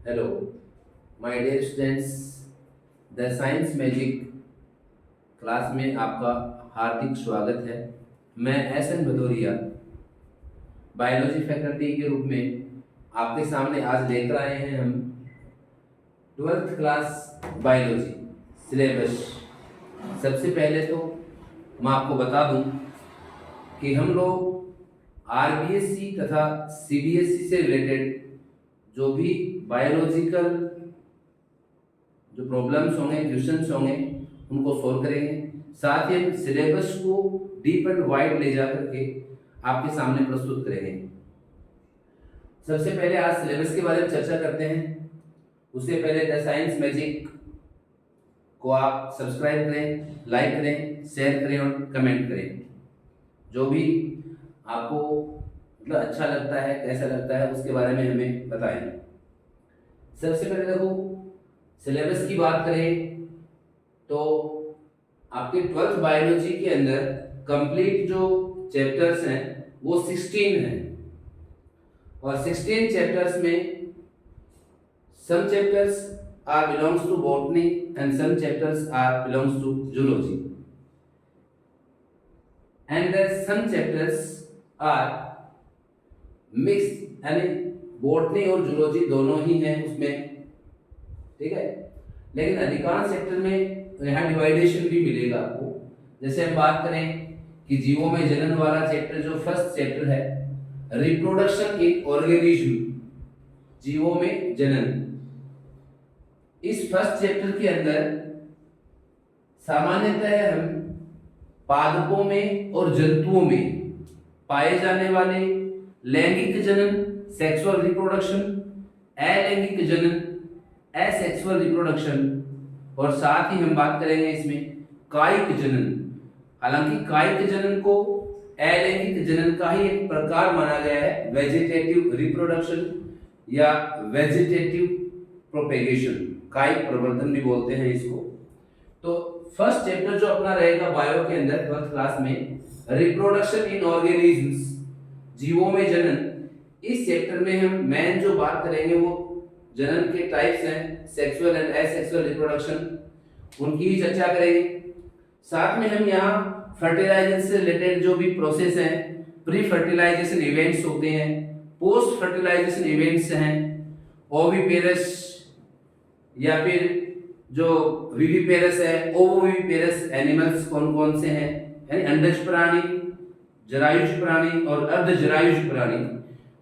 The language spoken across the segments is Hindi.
Hello my dear students, the science magic class में आपका हार्दिक स्वागत है। मैं S N Bhadauria biology faculty के रूप में आपके सामने आज लेकर आए हैं हम 12th क्लास बायोलॉजी सिलेबस। सबसे पहले तो मैं आपको बता दूं कि हम लोग आरबीएससी तथा सीबीएसई से रिलेटेड जो भी बायोलॉजिकल जो प्रॉब्लम्स होंगे, क्वेश्चंस होंगे, उनको सॉल्व करेंगे। साथ ही हम सिलेबस को डीप एंड वाइड ले जा करके आपके सामने प्रस्तुत करेंगे। सबसे पहले आज सिलेबस के बारे में चर्चा करते हैं। उससे पहले द साइंस मैजिक को आप सब्सक्राइब करें, लाइक करें, शेयर करें और कमेंट करें। जो भी आपको मतलब अच्छा लगता है, कैसा लगता है, उसके बारे में हमें बताएं। सबसे पहले देखो, सिलेबस की बात करें तो आपके 12th बायोलॉजी के अंदर कंप्लीट जो चैप्टर्स हैं वो 16 हैं और 16 चैप्टर्स में some chapters are belongs to botany and some chapters are belongs to zoology and some chapters are mix, यानी बॉटनी और जूलॉजी दोनों ही हैं उसमें, ठीक है। लेकिन अधिकांश सेक्टर में यहाँ डिवाइडेशन भी मिलेगा आपको। जैसे हम बात करें कि जीवों में जनन वाला चैप्टर, जो फर्स्ट चैप्टर है रिप्रोडक्शन इन ऑर्गेनिज्म, जीवों में जनन, इस फर्स्ट चैप्टर के अंदर सामान्यतः हम पादपों में और जंतुओं में पाए जाने वाले लैंगिक जनन, सेक्सुअल रिप्रोडक्शन, अलैंगिक जनन, एसेक्सुअल रिप्रोडक्शन, और साथ ही हम बात करेंगे इसमें कायिक जनन। हालांकि कायिक जनन को अलैंगिक जनन का ही एक प्रकार माना गया है, वेजिटेटिव रिप्रोडक्शन या वेजिटेटिव प्रोपेगेशन, कायिक प्रवर्धन भी बोलते हैं इसको। तो फर्स्ट चैप्टर जो अपना रहेगा बायो के अंदर 12th क्लास में, रिप्रोडक्शन इन ऑर्गेनिजम्स, जीवों में जनन, इस चैप्टर में हम मेन जो बात करेंगे वो जनन के टाइप्स हैं, सेक्सुअल एंड एसेक्सुअल रिप्रोडक्शन, उनकी ही चर्चा करेंगे। साथ में हम यहाँ फर्टिलाइजेशन से रिलेटेड जो भी प्रोसेस हैं, प्री फर्टिलाइजेशन इवेंट्स होते हैं, पोस्ट फर्टिलाइजेशन इवेंट्स हैं, ओविपेरस या फिर जो विविपेरस है, ओवोविविपेरस एनिमल्स कौन कौन से हैं, यानी अंडज प्राणी, जरायुज प्राणी और अर्धजरायुज प्राणी,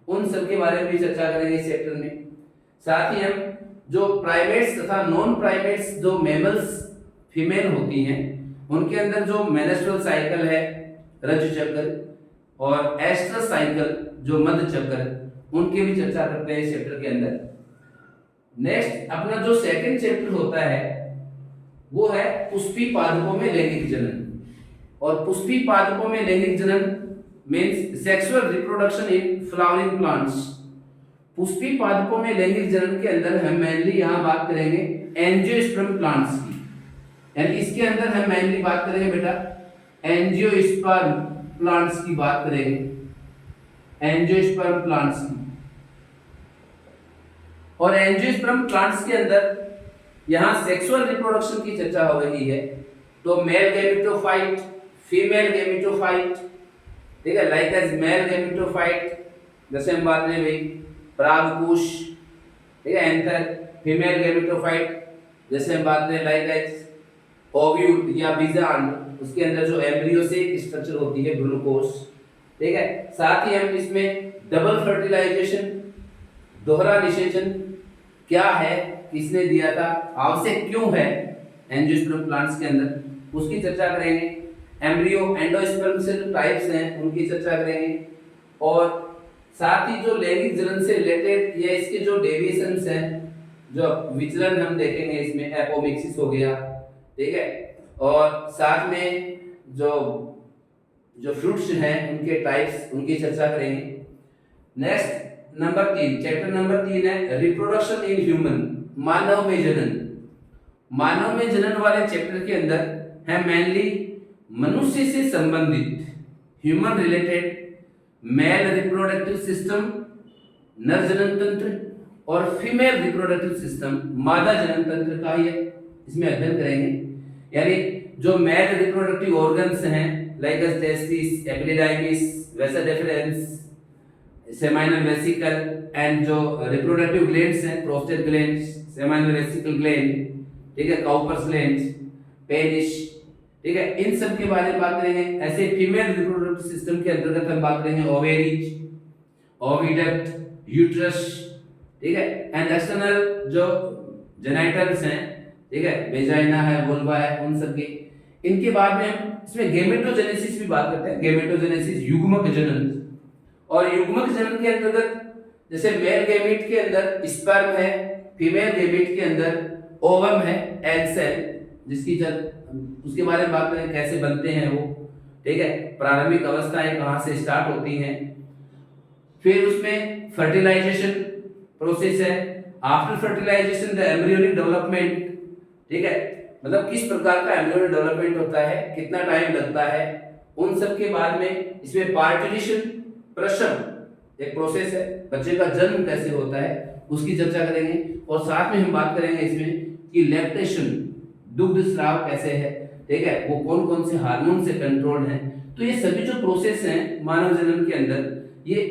उन सब के बारे में भी चर्चा करेंगे इस चैप्टर में। साथ ही हम जो प्राइमेट्स तथा नॉन प्राइमेट्स, जो मैमल्स फीमेल होती हैं, उनके अंदर जो मेंस्ट्रुअल साइकिल है, रज चक्र, और एस्ट्रस साइकिल जो मध्य चक्र, उनकी भी चर्चा करते हैं इस चैप्टर के अंदर। नेक्स्ट अपना जो सेकंड चैप्टर होता है वो है पुष्पी पादपों में लैंगिक जनन, और पुष्पी पादपों में लैंगिक जनन means sexual reproduction in flowering plants. Pushpi पादपों में लैंगिक जनन के अंदर हम मेनली यहाँ बात करेंगे एंजियोस्पर्म प्लांट्स की, यानी इसके अंदर हम मेनली बात करेंगे बेटा एंजियोस्पर्म प्लांट्स की बात करेंगे, एंजियोस्पर्म प्लांट्स की। और एंजियोस्पर्म प्लांट्स के अंदर यहाँ सेक्सुअल रिप्रोडक्शन की चर्चा हो रही है, तो मेल गैमेटोफाइट, फीमेल गैमेटोफाइट, ठीक है, लाइक एज मेल गैमेटोफाइट, जैसे हम बात करें भाई परागपुष, ठीक है, एंथर, फीमेल गैमेटोफाइट, जैसे हम बात करें लाइक एज ओव्यूल या बीजांड, उसके अंदर जो एम्ब्रियो से एक स्ट्रक्चर होती है ग्लूकोस, ठीक है। साथ ही हम इसमें डबल फर्टिलाइजेशन, दोहरा निषेचन क्या है, किसने दिया था, आवश्यक क्यों है एंजियोस्पर्म प्लांट्स के अंदर, उसकी चर्चा करेंगे। एम्ब्रियो एंडोस्पर्म से जो टाइप्स हैं उनकी चर्चा करेंगे, और साथ ही जो लैंगिक जनन से रिलेटेड या इसके जो डेविएशंस हैं, जो विचलन हम देखेंगे इसमें, एपोमिक्सिस हो गया, ठीक है, और साथ में जो फ्रूट्स हैं उनके टाइप्स, उनकी चर्चा करेंगे। नेक्स्ट नंबर 3, चैप्टर नंबर 3 है रिप्रोडक्शन इन ह्यूमन, मानव में जनन। मानव में जनन वाले चैप्टर के अंदर है मेनली मनुष्य से संबंधित, human related, male reproductive system, नर जनन तंत्र और फीमेल रिप्रोडक्टिव सिस्टम मादा जनन तंत्र का ही इसमें अध्ययन करेंगे। यानी जो मेल रिप्रोडक्टिव ऑर्गन्स हैं like testis, epididymis, vasa deferens, seminal vesicle and जो रिप्रोडक्टिव ग्लैंड्स हैं prostate gland, seminal vesicle gland, ठीक है, काउपर्स ग्लैंड, पेनिस, ठीक है, इन सब के बारे में बात करेंगे। ऐसे फीमेल रिप्रोडक्टिव सिस्टम के अंतर्गत हम बात करेंगे ओवेरीज, ओविडक्ट, यूट्रस, ठीक है, एंड एक्सटर्नल जो जेनिटल्स हैं, ठीक है, वेजाइना है, वुल्वा है, उन सब के। इनके बाद में हम इसमें गेमेटोजेनेसिस भी बात करते हैं। गेमेटोजेनेसिस युग्मक जनन, और युग्मक जनन के अंतर्गत जैसे मेल गैमीट के अंदर स्पर्म है, फीमेल गैमीट के अंदर ओवम है, एग सेल, जिसकी उसके बारे में बात करें कैसे बनते हैं वो, ठीक है, प्रारंभिक अवस्थाएं कहां से स्टार्ट होती हैं। फिर उसमें फर्टिलाइजेशन प्रोसेस है, after fertilisation the embryonic development, ठीक है, मतलब किस प्रकार का एम्ब्रियोनिक डेवलपमेंट होता है, कितना टाइम लगता है, उन सब के बाद में इसमें पार्टिशन, प्रसव एक प्रोसेस है, बच्चे का जन्म कैसे होता है उसकी चर्चा करेंगे। और साथ में हम बात करेंगे इसमें कि लैक्टेशन, दुग्ध स्राव कैसे है, ठीक है, वो कौन कौन से हार्मोन से कंट्रोल्ड है। तो ये सभी जो प्रोसेस हैं मानव जन्म के अंदर, ये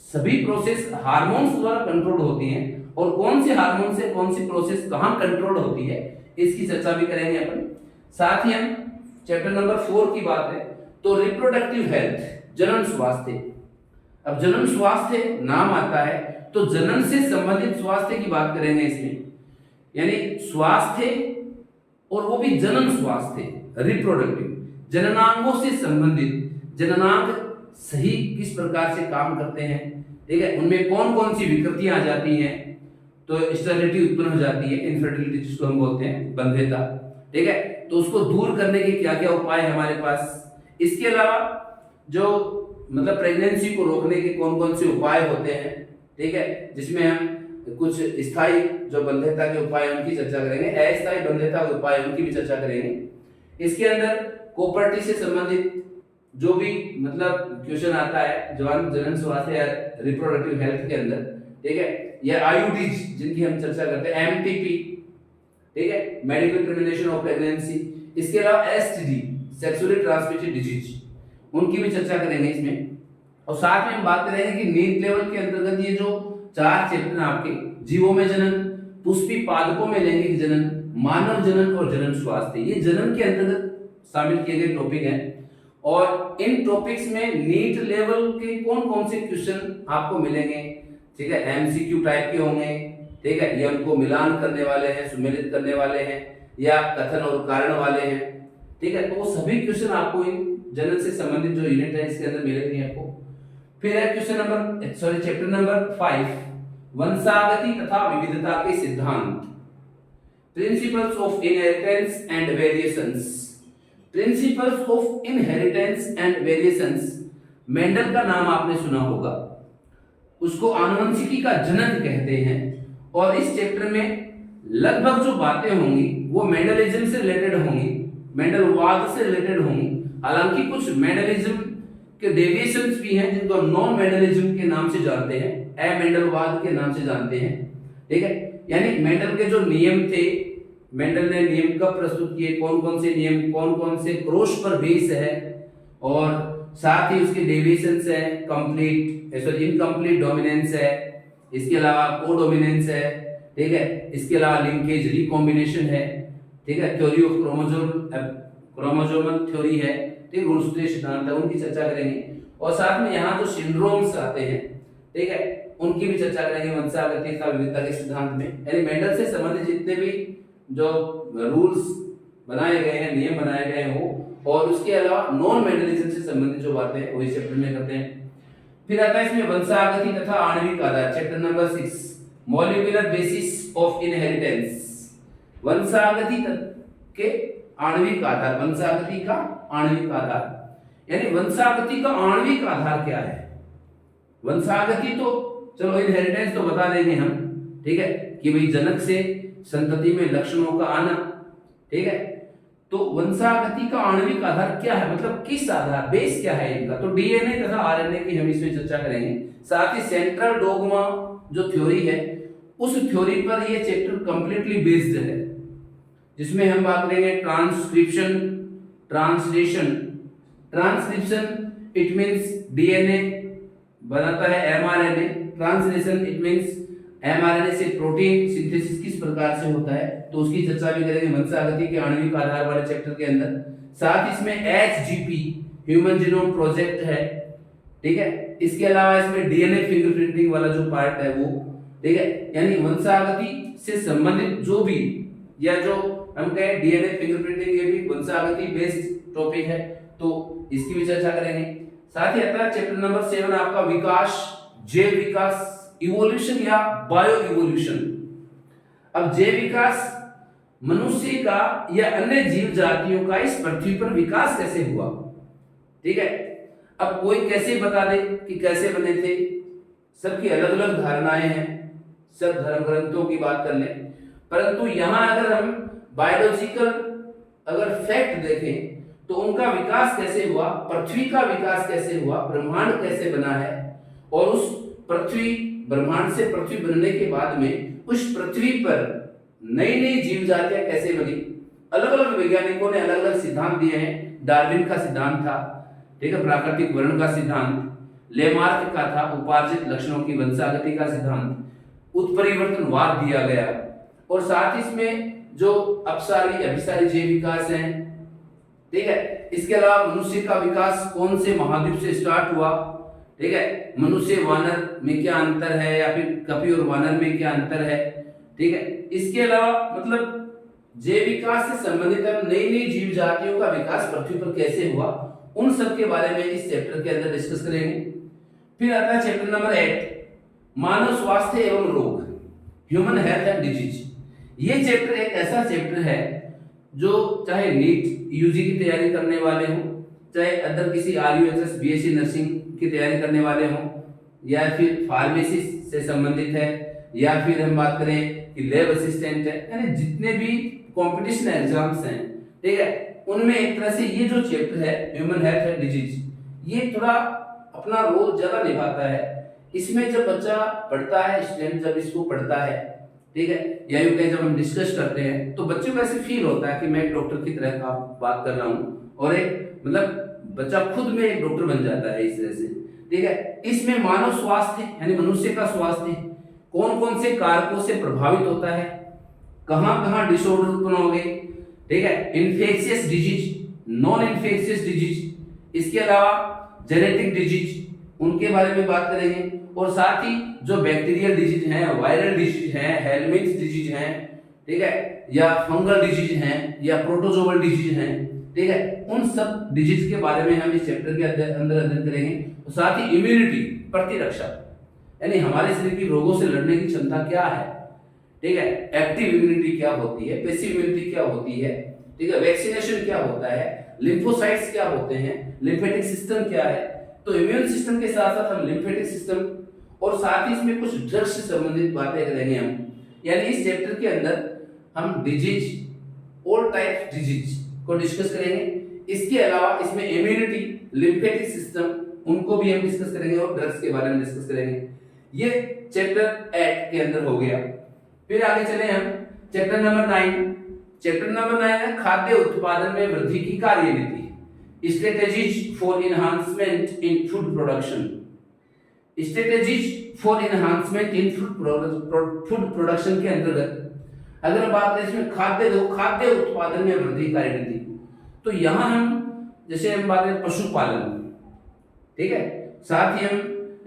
सभी प्रोसेस हार्मोन्स द्वारा कंट्रोल होती हैं, और कौन से हार्मोन से कौन सी प्रोसेस कहां कंट्रोल होती है इसकी चर्चा भी करेंगे अपन। साथ ही हम चैप्टर नंबर 4 की बात है तो रिप्रोडक्टिव हेल्थ, जनन स्वास्थ्य। अब जनन स्वास्थ्य नाम आता है तो जनन से संबंधित स्वास्थ्य की बात करेंगे इसमें, यानी स्वास्थ्य, और वो भी जनन स्वास्थ्य, रिप्रोडक्टिव, जननांगों से संबंधित, जननांग सही किस प्रकार से काम करते हैं, ठीक है, उनमें कौन कौन सी विकृतियां आ जाती हैं, तो स्टेरिलिटी उत्पन्न हो जाती है, इनफर्टिलिटी जिसको हम बोलते हैं, बंध्यता, ठीक है, तो उसको दूर करने के क्या क्या उपाय है हमारे पास। इसके अलावा जो मतलब प्रेगनेंसी को रोकने के कौन कौन से उपाय होते हैं, ठीक है, जिसमें हम कुछ स्थायी जो बंध्यता के उपाय उनकी चर्चा करेंगे, अस्थायी बंध्यता के उपाय उनकी भी चर्चा करेंगे। इसके अंदर कोपर्टी से संबंधित जो भी मतलब क्वेश्चन आता है जनन स्वास्थ्य या रिप्रोडक्टिव हेल्थ के अंदर, ठीक है, या आईयूडीज जिनकी हम चर्चा करते हैं, एमटीपी, ठीक है, मेडिकल टर्मिनेशन ऑफ प्रेगनेंसी, इसके अलावा एसटीडी, सेक्सुअली ट्रांसमिटेड डिजीज, उनकी भी चर्चा करेंगे इसमें। और साथ में हम बात करेंगे कि नीट लेवल के अंतर्गत ये जो 4 चैप्टर आपके, जीवों में जनन, पुष्पी पादपों में लैंगिक जनन, मानव जनन और जनन स्वास्थ्य, ये जनन के अंतर्गत शामिल किए गए टॉपिक हैं। और इन टॉपिक्स में नीट लेवल के कौन कौन से क्वेश्चन आपको मिलेंगे, ठीक है, एमसीक्यू टाइप के होंगे, ठीक है, ये उनको मिलान करने वाले हैं, सुमेलित करने वाले हैं, या कथन और कारण वाले हैं, ठीक है, तो वो सभी क्वेश्चन आपको इन जनन से संबंधित जो यूनिट है इसके अंदर मिलेंगे आपको। फिर है चैप्टर नंबर 5, वंशागति तथा विविधता के सिद्धांत, principles of inheritance and variations. Principles of inheritance and variations, Mendel का नाम आपने सुना होगा, उसको आनुवंशिकी का जनक कहते हैं। और इस चैप्टर में लगभग जो बातें होंगी वो मेंडलिज्म से रिलेटेड होंगी, मेंडलवाद से रिलेटेड होंगी। हालांकि कुछ मेंडलिज्म के डेविएशंस भी हैं जिनको नॉन मेंडलिज्म के नाम से जानते हैं, अमेंडलवाद के नाम से जानते हैं, ठीक है, यानी मेंडल के जो नियम थे, मेंडल ने नियम कब प्रस्तुत किए, कौन कौन से नियम कौन कौन से क्रॉस पर बेस है, और साथ ही उसके डेविएशंस है, कंप्लीट इनकम्प्लीट डोमिनेंस है, इसके अलावा कोडोमिनेंस है, ठीक है, इसके अलावा लिंकेज रिकॉम्बिनेशन है, ठीक है, थ्योरी ऑफ क्रोमोसोमल थ्योरी है, ठीक, गुणसूत्रीय सिद्धांत है, उनकी चर्चा करेंगे। और साथ में यहाँ जो सिंड्रोम्स आते हैं, ठीक है, उनकी भी चर्चा करेंगे वंशागति तथा विविधता के सिद्धांत में। यानी मेंडल से संबंधित जितने भी जो रूल्स बनाए गए हैं, नियम बनाए गए हैं वो, और उसके अलावा नॉन मेंडलिज्म से संबंधित जो बातें हैं वो इस चैप्टर में करते हैं। फिर आता है इसमें वंशागति तथा आणविक आधार, chapter number 6, molecular basis of inheritance. वंशागति के आणविक आधार, वंशागति का आणविक आधार, यानी वंशागति का आणविक आधार क्या है। वंशागति तो चलो, इनहेरिटेंस तो बता देंगे हम, ठीक है, कि भाई जनक से संतति में लक्षणों का आना, ठीक है, तो वंशागति का आणविक आधार क्या है, मतलब किस आधार, बेस क्या है इनका, तो डीएनए तथा आरएनए की हम इसमें चर्चा करेंगे। साथ ही सेंट्रल डोगमा जो थ्योरी है उस थ्योरी पर ये चैप्टर कंप्लीटली बेस्ड है, जिसमें हम बात करेंगे transcription, translation. Transcription it means DNA बनाता है mRNA, translation it means mRNA से प्रोटीन सिंथेसिस किस प्रकार से होता है, तो उसकी चर्चा भी करेंगे वंशागति के आणविक आधार वाले चैप्टर के अंदर। साथ ही इसमें एचजीपी ह्यूमन जीनोम प्रोजेक्ट है, ठीक है। इसके अलावा इसमें डीएनए फिंगरप्रिंटिंग वाला जो पार्ट है वो, ठीक है, यानी वंशागति से संबंधित जो भी, या जो हम कहें डीएनए फिंगरप्रिंटिंग, ये भी वंशागति बेस्ड टॉपिक है, तो इसकी भी चर्चा करेंगे। साथ ही आता है चैप्टर नंबर 7 आपका विकास, जैव विकास, इवोल्यूशन या बायो इवोल्यूशन। अब जैव विकास मनुष्य का या अन्य जीव जातियों का इस पृथ्वी पर विकास कैसे हुआ, ठीक है। अब कोई कैसे बता दे कि कैसे बने थे, सबकी अलग अलग धारणाएं हैं, सब धर्म ग्रंथों की बात कर लें, परंतु यहां अगर हम बायोलॉजिकल अगर फैक्ट देखें तो उनका विकास कैसे हुआ, पृथ्वी का विकास कैसे हुआ, ब्रह्मांड कैसे बना है, और उस पृथ्वी ब्रह्मांड से पृथ्वी बनने के बाद में उस पृथ्वी पर नई नई जीव जातियां कैसे बनी, अलग अलग वैज्ञानिकों ने अलग अलग सिद्धांत दिए हैं। डार्विन का सिद्धांत था, ठीक है, प्राकृतिक वर्ण का सिद्धांत, लेमार्क का था उपार्जित लक्षणों की वंशागति का सिद्धांत, उत्परिवर्तनवाद दिया गया, और साथ ही इसमें जो अपसारी अभिसारी जैव विकास हैं, ठीक है। इसके अलावा मनुष्य का विकास कौन से महाद्वीप से स्टार्ट हुआ, ठीक है, मनुष्य वानर में क्या अंतर है, या फिर कपि और वानर में क्या अंतर है, ठीक है। इसके अलावा मतलब जैव विकास से संबंधित हम नई नई जीव जातियों का विकास पृथ्वी पर कैसे हुआ, उन सब के बारे में इस चैप्टर के अंदर डिस्कस करेंगे। फिर आता है चैप्टर नंबर 8 मानव स्वास्थ्य एवं रोग, ह्यूमन हेल्थ एंड डिजीज। ये चैप्टर एक ऐसा चैप्टर है जो चाहे नीट यूजी की तैयारी करने वाले हो, चाहे अदर किसी आरयूएचएस बीएससी नर्सिंग की तैयारी करने वाले हो, या फिर फार्मेसी से संबंधित है, या फिर हम बात करें कि लैब असिस्टेंट है, यानी जितने भी कंपटीशन एग्जाम्स हैं, ठीक है, उनमें एक तरह से ये जो चैप्टर है ह्यूमन हेल्थ एंड डिजीज, ये थोड़ा अपना रोल ज्यादा निभाता है। इसमें जब बच्चा पढ़ता है, स्टूडेंट जब इसको पढ़ता है, ठीक है, या यूं कहें जब हम डिस्कस करते हैं, तो बच्चे को ऐसे फील होता है कि मैं एक डॉक्टर की तरह का बात कर रहा हूँ, और एक मतलब बच्चा खुद में एक डॉक्टर बन जाता है इस तरह से, ठीक है। इसमें मानव स्वास्थ्य यानी मनुष्य का स्वास्थ्य कौन कौन से कारकों से प्रभावित होता है, कहां कहां डिसऑर्डर उत्पन्न होंगे, ठीक है, infectious disease, non infectious disease, इसके अलावा जेनेटिक डिजीज, उनके बारे में बात करेंगे, और साथ ही जो बैक्टीरियल डिजीज हैं, वायरल डिजीज हैं, हेलमिंथ डिजीज हैं, ठीक है, या फंगल डिजीज हैं, या प्रोटोजोअल डिजीज हैं, ठीक है, उन सब डिजीज के बारे में हम इस चैप्टर के अंदर अध्ययन करेंगे। और साथ ही इम्यूनिटी, प्रतिरक्षा, यानी हमारे शरीर की रोगों से लड़ने की क्षमता क्या है, ठीक है, एक्टिव इम्यूनिटी क्या होती है, पैसिव इम्यूनिटी क्या होती है, ठीक है, वैक्सीनेशन क्या होता है, लिम्फोसाइट्स क्या होते हैं, लिम्फेटिक सिस्टम क्या है। तो इम्यून सिस्टम के साथ साथ हम लिम्फेटिक सिस्टम और साथ ही इसमें कुछ ड्रग्स से संबंधित बातें करेंगे हम, यानी इस चैप्टर के अंदर हम डिजीज, ऑल टाइप्स डिजीज को डिस्कस करेंगे। इसके अलावा इसमें इम्यूनिटी, लिम्फेटिक सिस्टम, उनको भी हम डिस्कस करेंगे, और ड्रग्स के बारे में डिस्कस करेंगे। ये चैप्टर 8 के अंदर हो गया। फिर आगे चले हम चैप्टर नंबर 9। चैप्टर नंबर 9 है खाद्य उत्पादन में वृद्धि की कार्यनीति, strategies for enhancement in food production. Strategies for enhancement in food production के अंतर्गत अगर बात करें इसमें खाद्य उत्पादन में वृद्धि कार्यनीति, तो यहां हम जैसे हम बात करें पशुपालन, ठीक है, साथ ही हम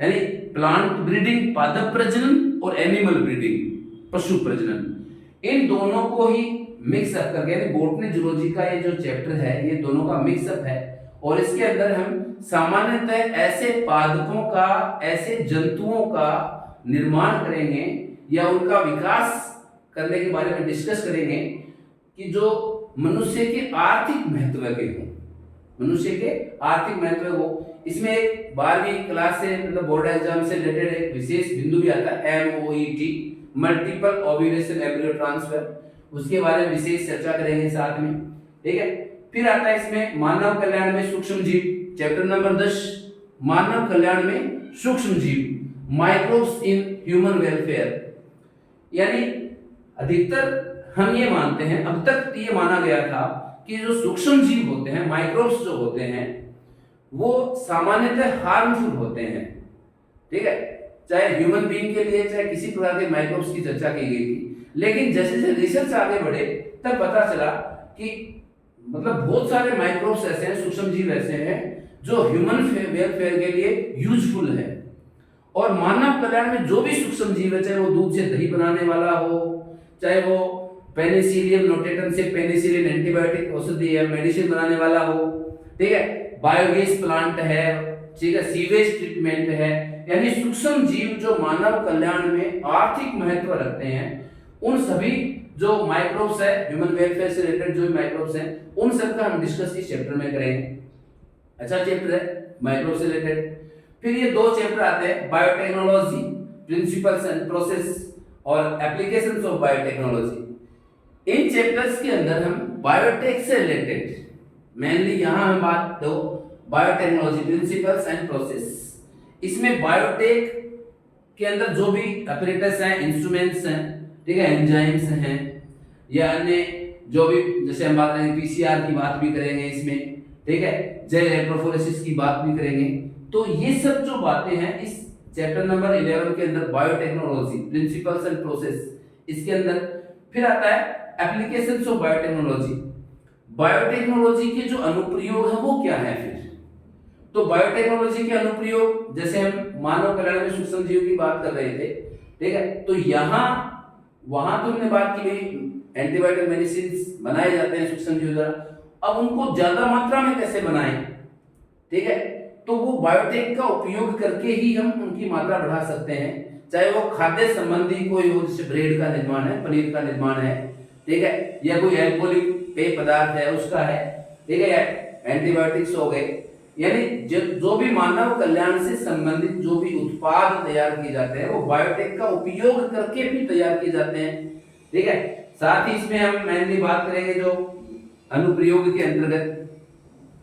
यानी प्लांट ब्रीडिंग पादप प्रजनन और एनिमल ब्रीडिंग पशु प्रजनन, इन दोनों को ही मिक्सअप करके, यानी बॉटनी जूलॉजी का ये जो चैप्टर है ये दोनों का मिक्सअप है। और इसके अंदर हम सामान्यतः ऐसे पादपों का, ऐसे जंतुओं का निर्माण करेंगे या उनका विकास करने के बारे में डिस्कस करेंगे कि जो मनुष्य के आर्थिक महत्व के हो, मनुष्य के आर्थिक महत्व हो। इसमें एक 12वीं क्लास से मतलब बोर्ड एग्जाम से रिलेटेड एक विशेष बिंदु भी आता है, MOET, multiple ovulation embryo transfer, उसके बारे में विशेष चर्चा करेंगे साथ में, ठीक है। फिर आता है इसमें मानव कल्याण में सूक्ष्म जीव, चैप्टर नंबर 10 मानव कल्याण में सूक्ष्म जीव, माइक्रोब्स इन ह्यूमन वेलफेयर। यानी अधिकतर हम ये मानते हैं, अब तक ये माना गया था कि जो सूक्ष्म जीव होते हैं, माइक्रोब्स जो होते हैं, वो सामान्यतः हार्मफुल होते हैं। ठीक है, चाहे ह्यूमन बीइंग के लिए चाहे किसी प्रकार के माइक्रोब्स की चर्चा की गई थी। लेकिन जैसे जैसे रिसर्च आगे बढ़े तब पता चला कि मतलब बहुत सारे माइक्रोब्स ऐसे हैं, सूक्ष्म जीव ऐसे हैं जो ह्यूमन वेलफेयर के लिए यूजफुल है। और मानव कल्याण में जो भी सूक्ष्म जीव है, चाहे वो दूध से दही बनाने वाला हो, चाहे वो पेनिसिलियम नोटेटम से पेनिसिलिन एंटीबायोटिक औषधि है, मेडिसिन बनाने वाला हो, ठीक है, बायोगैस प्लांट है, ठीक है, सीवेज ट्रीटमेंट है, यानी सूक्ष्म जीव जो मानव कल्याण में आर्थिक महत्व रखते हैं, उन सभी जो माइक्रोब्स है, ह्यूमन वेलफेयर से रिलेटेड जो माइक्रोब्स हैं, उन सब का हम डिस्कस इस चैप्टर में करेंगे। अच्छा चैप्टर है माइक्रोब से रिलेटेड। फिर ये दो चैप्टर आते हैं, बायोटेक्नोलॉजी, प्रिंसिपल्स एंड प्रोसेस और applications of biotechnology. In chapters के अंदर हम बायोटेक से रिलेटेड मेनली यहां हम बात दो बायोटेक्नोलॉजी, प्रिंसिपल्स एंड प्रोसेस। इसमें बायोटेक के अंदर जो भी अपरेटस हैं, इंस्ट्रूमेंट्स हैं, ठीक है, एंजाइम्स हैं या अन्य जो भी, जैसे हम बात करेंगे पीसीआर की बात भी करेंगे इसमें, ठीक है, जेल इलेक्ट्रोफोरेसिस की बात भी करेंगे। तो ये सब जो बातें हैं इस चैप्टर नंबर 11 के अंदर बायोटेक्नोलॉजी, प्रिंसिपल्स एंड प्रोसेस, इसके अंदर फिर आता है एप्लीकेशंस ऑफ बायोटेक्नोलॉजी। बायोटेक्नोलॉजी के जो अनुप्रयोग है वो क्या है फिर? तो बायोटेक्नोलॉजी के अनुप्रयोग, जैसे हम मानव कल्याण में सूक्ष्म जीव की बात कर रहे थे, ठीक है, तो यहाँ वहां तो हमने बात की भाई एंटीबायोटिक मेडिसिन बनाए जाते हैं सूक्ष्म जीव द्वारा, अब उनको ज्यादा मात्रा में कैसे बनाएं, ठीक है, तो वो बायोटेक का उपयोग करके ही हम उनकी मात्रा बढ़ा सकते हैं। चाहे वो खाद्य संबंधी कोई हो, जैसे ब्रेड का निर्माण है, पनीर का निर्माण है, ठीक है, या कोई एल्कोहलिक पेय पदार्थ है उसका है, ठीक है, या एंटीबायोटिक्स हो गए, यानी जो भी मानव कल्याण से संबंधित जो भी उत्पाद तैयार किए जाते हैं वो बायोटेक का उपयोग करके भी तैयार किए जाते हैं, ठीक है। साथ ही इसमें हम मेनली बात करेंगे जो अनुप्रयोग के अंतर्गत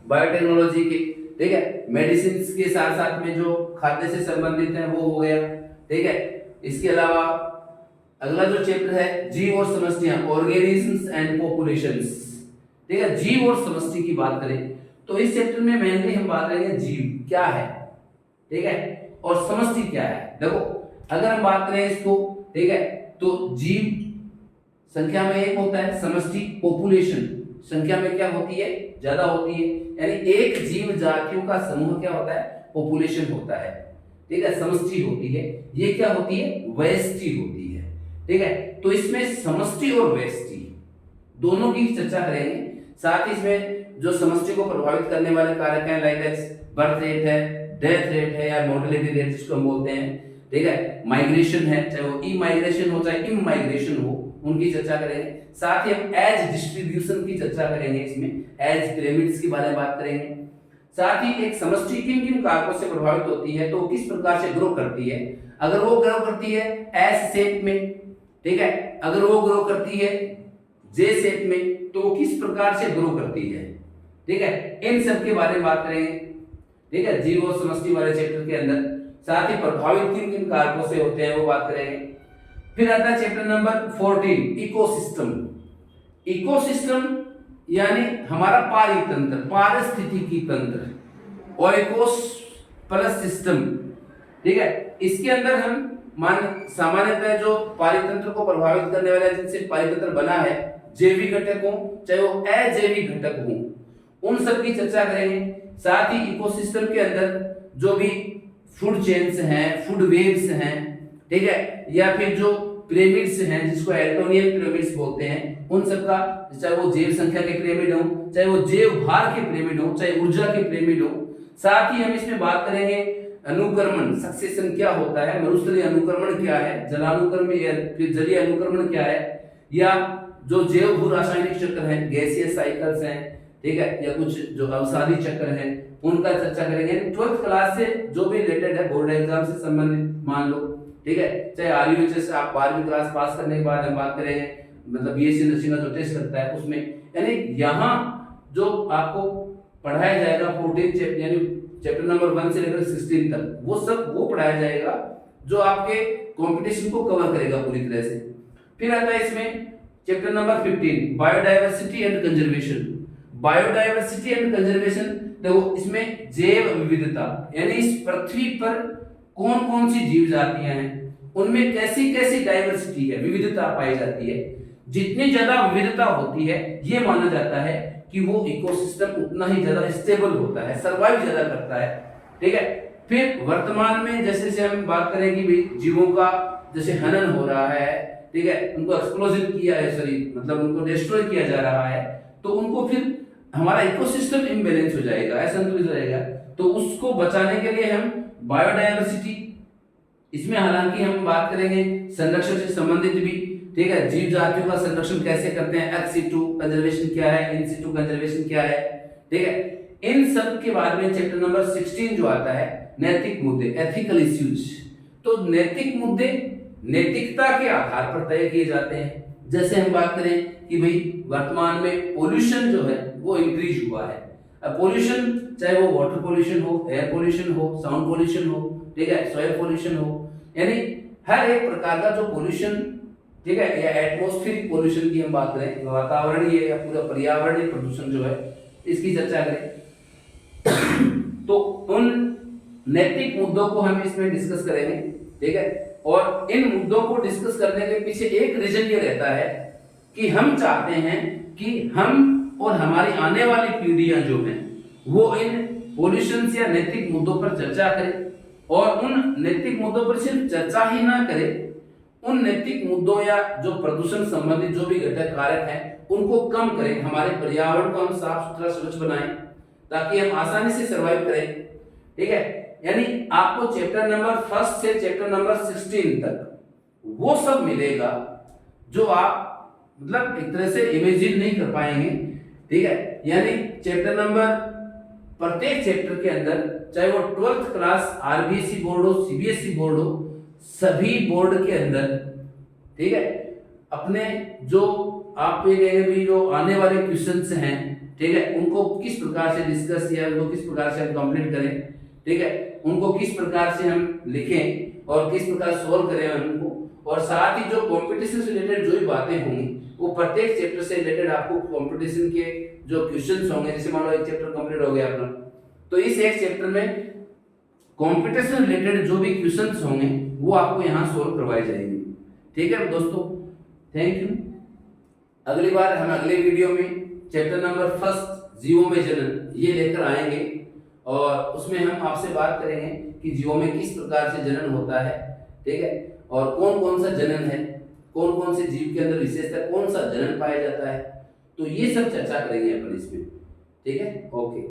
बायोटेक्नोलॉजी के, ठीक है, मेडिसिन के साथ साथ में जो खाद्य से संबंधित है वो हो गया, ठीक है। इसके अलावा अगला जो चैप्टर है जीव और समष्टियां, ऑर्गेनिजम्स एंड पॉपुलेशंस, ठीक है, जीव और समष्टि की बात करें तो इस चैप्टर में मेनली हम बात करेंगे जीव क्या है, ठीक है, और समष्टि क्या है। देखो अगर हम बात करें इसको, ठीक है, तो जीव संख्या में एक होता है, समष्टि पॉपुलेशन संख्या में क्या होती है, ज्यादा होती है, यानी एक जीव जातियों का समूह क्या होता है, पॉपुलेशन होता है, ठीक है, समष्टि होती है। ये क्या होती है, व्यष्टि होती है, ठीक है। तो इसमें समष्टि और व्यष्टि दोनों की चर्चा करेंगे। साथ ही इसमें जो समष्टि को प्रभावित करने वाले कारक हैं, लाइक बर्थ रेट है, डेथ रेट है या मोर्टेलिटी रेट जिसको हम बोलते हैं, ठीक है, माइग्रेशन है, चाहे वो ई माइग्रेशन हो चाहे इम माइग्रेशन हो, उनकी चर्चा करेंगे। साथ ही हम एज डिस्ट्रीब्यूशन की चर्चा करेंगे, इसमें एज पिरामिड्स के बारे में बात करेंगे। साथ ही एक समष्टि किन किन कारकों से प्रभावित होती है, तो किस प्रकार से ग्रो करती है। अगर वो ग्रो करती है एस शेप में, ठीक है, अगर वो ग्रो करती है जे शेप में, तो वो किस प्रकार से ग्रो करती है, ठीक है, इन सब के बारे में बात करेंगे, ठीक है, जीव और समष्टि वाले चैप्टर के अंदर। साथ ही प्रभावित किन किन कारकों से होते हैं वो बात करेंगे। फिर आता है चैप्टर नंबर 14 इकोसिस्टम। इकोसिस्टम यानी हमारा पारितंत्र, पारिस्थितिकी तंत्र, ओइकोस प्लस सिस्टम, ठीक है। इसके अंदर हम सामान्यतः जो पारितंत्र को प्रभावित करने वाले जिनसे पारितंत्र बना है, जैविक घटक हो चाहे वो अजैविक घटक हो, उन सब की चर्चा करेंगे। साथ ही इकोसिस्टम के अंदर जो भी फूड चेन्स हैं, फूड वेव्स हैं, ठीक है, या फिर जो पिरामिड्स हैं जिसको एल्टोनियन पिरामिड्स बोलते हैं, उन सब का, चाहे वो जैव संख्या के पिरामिड हो, चाहे वो जैव भार के पिरामिड हो, चाहे ऊर्जा के पिरामिड हो। साथ ही हम इसमें बात करेंगे अनुक्रमण, सक्सेशन क्या होता है, मरुस्थलीय अनुक्रमण क्या है, जलानुक्रमण या फिर जलीय अनुक्रमण क्या है, या जो जैव भू रासायनिक चक्र हैं, गैसीय साइकिल्स हैं, ठीक है, या कुछ जो अवसादी चक्र हैं, उनका चर्चा करेंगे। 12th क्लास से जो भी रिलेटेड है, बोर्ड एग्जाम से संबंधित मान लो, ठीक है, चाहे आरयूएचएस आप 12वीं क्लास पास करने के बाद हम बात करेंगे, मतलब बीएससी नर्सिंग का जो टेस्ट करता है उसमें, यानी यहाँ जो आपको पढ़ाया जाएगा 14 चैप्टर, यानी चैप्टर नंबर 1 से लेकर 16 तक, वो सब वो पढ़ाया जाएगा जो आपके कंपटीशन को कवर करेगा पूरी तरह से। फिर आता है इसमें chapter number 15 biodiversity and conservation. Biodiversity and conservation, देखो इसमें जैव विविधता यानी इस पृथ्वी पर कौन कौन सी जीव जातियां हैं, उनमें कैसी कैसी डाइवर्सिटी है, विविधता पाई जाती है। जितनी ज्यादा विविधता होती है ये माना जाता है कि वो इकोसिस्टम उतना ही ज्यादा स्टेबल होता है, सरवाइव ज्यादा करता है। ठीक है, फिर वर्तमान में जैसे से हम बात करें कि भाई जीवों का जैसे हनन हो रहा है, ठीक है, उनको एक्सप्लोजन किया है, सॉरी मतलब उनको डिस्ट्रॉय किया जा रहा है, तो उनको फिर हमारा इकोसिस्टम इम्बैलेंस हो जाएगा, असंतुलित रहेगा। तो उसको बचाने के लिए हम बायोडायवर्सिटी, इसमें हालांकि हम बात करेंगे संरक्षण से संबंधित भी, ठीक है, जीव जातियों का संरक्षण कैसे करते हैं, एक्स सिटू कंजर्वेशन क्या है, इन सिटू कंजर्वेशन क्या है, ठीक है, इन सब के बारे में चैप्टर नंबर 16 जो आता है नैतिक मुद्दे, एथिकल इश्यूज। तो नैतिक मुद्दे नैतिकता के आधार पर तय किए जाते हैं। जैसे हम बात करें कि भाई वर्तमान में पोल्यूशन जो है वो इंक्रीज हुआ है। अब पोल्यूशन चाहे वो वाटर पोल्यूशन हो, एयर पोल्यूशन हो, साउंड पोल्यूशन हो, ठीक है, सॉइल पोल्यूशन हो, यानी हर एक प्रकार का जो पोल्यूशन, ठीक है, या एटमॉस्फेरिक पोल्यूशन की हम बात करें, वातावरणीय या पूरा पर्यावरणीय प्रदूषण जो है इसकी चर्चा करें तो उन नैतिक मुद्दों को हम इसमें डिस्कस करेंगे। ठीक है, और इन मुद्दों को डिस्कस करने के पीछे एक रीजन ये रहता है कि हम चाहते हैं कि हम और हमारी आने वाली पीढ़ियां जो हैं वो इन पोल्यूशन या नैतिक मुद्दों पर चर्चा करें, और उन नैतिक मुद्दों पर सिर्फ चर्चा ही ना करें, उन नैतिक मुद्दों या जो प्रदूषण संबंधित जो भी घटक कारक हैं उनको कम करें, हमारे पर्यावरण को हम साफ सुथरा स्वच्छ बनाएं ताकि हम आसानी से सरवाइव करें। ठीक है, यानी आपको चैप्टर नंबर 1 से चैप्टर नंबर 16 तक वो सब मिलेगा जो आप मतलब एक तरह से इमेजिन नहीं कर पाएंगे। ठीक है, यानी चैप्टर नंबर, प्रत्येक चैप्टर के अंदर चाहे वो 12th क्लास आरबीएसई बोर्ड हो, सीबीएसई बोर्ड हो, सभी बोर्ड के अंदर, ठीक है, अपने जो आप ये कहेंगे भी जो आने वाले क्वेश्चंस हैं, ठीक है, उनको किस प्रकार से डिस्कस किया, उनको किस प्रकार से हम कंप्लीट करें, ठीक है, उनको किस प्रकार से हम लिखें और किस प्रकार सॉल्व करें उनको, और साथ ही जो कंपटीशन से रिलेटेड जो भी बातें होंगी वो प्रत्येक चैप्टर से रिलेटेड आपको कंपटीशन के जो क्वेश्चंस होंगे, जैसे मान लो एक चैप्टर कंप्लीट हो गया अपना, तो इस एक चैप्टर में कंपटीशन रिलेटेड जो भी क्वेश्चंस होंगे वो आपको यहाँ सॉल्व करवाए जाएंगे। ठीक है दोस्तों, थैंक यू। अगली बार हम अगले वीडियो में चैप्टर नंबर 1 जीवों में जनन ये लेकर आएंगे, और उसमें हम आपसे बात करेंगे कि जीवों में किस प्रकार से जनन होता है, ठीक है, और कौन कौन सा जनन है, कौन कौन से जीव के अंदर विशेषता, कौन सा जनन पाया जाता है, तो ये सब चर्चा करेंगे अपन इसमें। ठीक है, ओके।